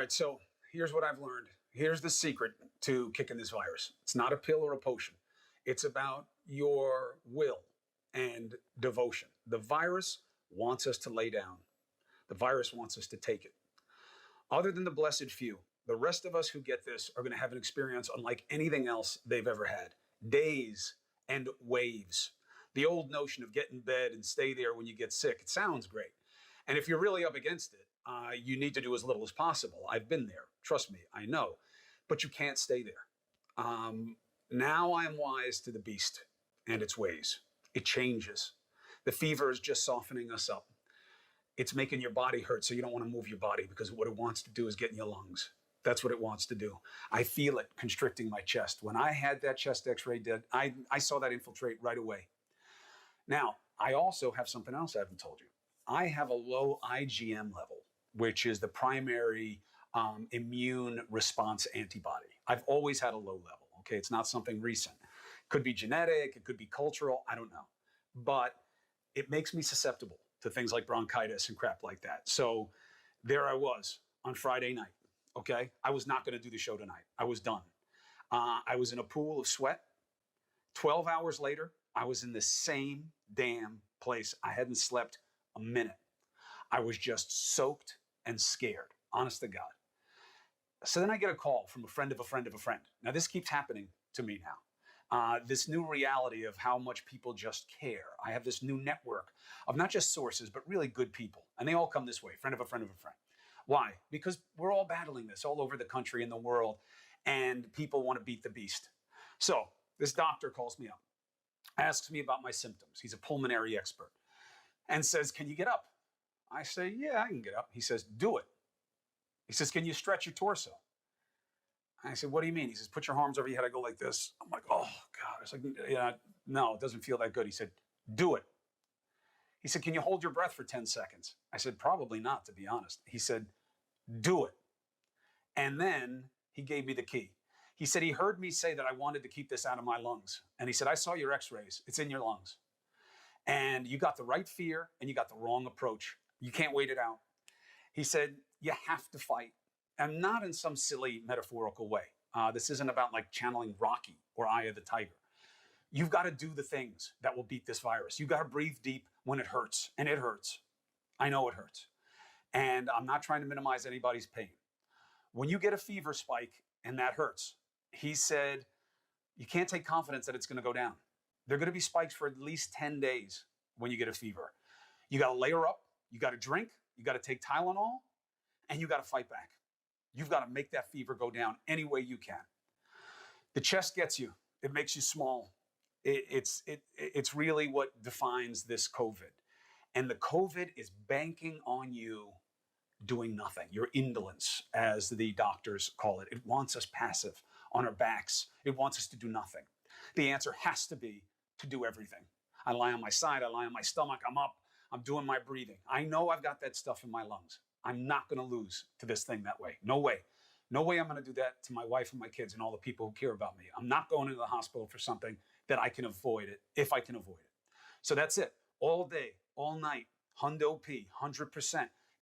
Right, so here's what I've learned. Here's the secret to kicking this virus. It's not a pill or a potion. It's about your will and devotion. The virus wants us to lay down. The virus wants us to take it. Other than the blessed few, the rest of us who get this are going to have an experience unlike anything else they've ever had. Days and waves. The old notion of get in bed and stay there when you get sick, it sounds great. And if you're really up against it, you need to do as little as possible. I've been there. Trust me, I know. But you can't stay there. Now I am wise to the beast and its ways. It changes. The fever is just softening us up. It's making your body hurt, so you don't want to move your body because what it wants to do is get in your lungs. That's what it wants to do. I feel it constricting my chest. When I had that chest x-ray done, I saw that infiltrate right away. Now, I also have something else I haven't told you. I have a low IgM level, which is the primary immune response antibody. I've always had a low level, okay? It's not something recent. Could be genetic, it could be cultural, I don't know. But it makes me susceptible to things like bronchitis and crap like that. So there I was on Friday night, okay? I was not gonna do the show tonight. I was done. I was in a pool of sweat. 12 hours later, I was in the same damn place. I hadn't slept a minute. I was just soaked and scared, honest to God. So then I get a call from a friend of a friend of a friend. Now this keeps happening to me now. This new reality of how much people just care. I have this new network of not just sources, but really good people. And they all come this way, friend of a friend of a friend. Why? Because we're all battling this all over the country and the world, and people want to beat the beast. So this doctor calls me up, asks me about my symptoms. He's a pulmonary expert and says, can you get up? I say, yeah, I can get up. He says, do it. He says, can you stretch your torso? I said, what do you mean? He says, put your arms over your head. I go like this. I'm like, oh God. I was like, yeah, no, it doesn't feel that good. He said, do it. He said, can you hold your breath for 10 seconds? I said, probably not, to be honest. He said, do it. And then he gave me the key. He said, he heard me say that I wanted to keep this out of my lungs. And he said, I saw your x-rays. It's in your lungs. And you got the right fear and you got the wrong approach. You can't wait it out. He said, you have to fight. And not in some silly metaphorical way. This isn't about like channeling Rocky or Eye of the Tiger. You've got to do the things that will beat this virus. You've got to breathe deep when it hurts. And it hurts. I know it hurts. And I'm not trying to minimize anybody's pain. When you get a fever spike and that hurts, he said, you can't take confidence that it's going to go down. There are going to be spikes for at least 10 days when you get a fever. You got to layer up. You got to drink. You got to take Tylenol. And you got to fight back. You've got to make that fever go down any way you can. The chest gets you. It makes you small. It's really what defines this COVID. And the COVID is banking on you doing nothing. Your indolence, as the doctors call it. It wants us passive on our backs. It wants us to do nothing. The answer has to be to do everything. I lie on my side. I lie on my stomach. I'm up. I'm doing my breathing. I know I've got that stuff in my lungs. I'm not going to lose to this thing that way. No way. No way I'm going to do that to my wife and my kids and all the people who care about me. I'm not going into the hospital for something that I can avoid it, if I can avoid it. So that's it. All day, all night, Hundo P, 100%.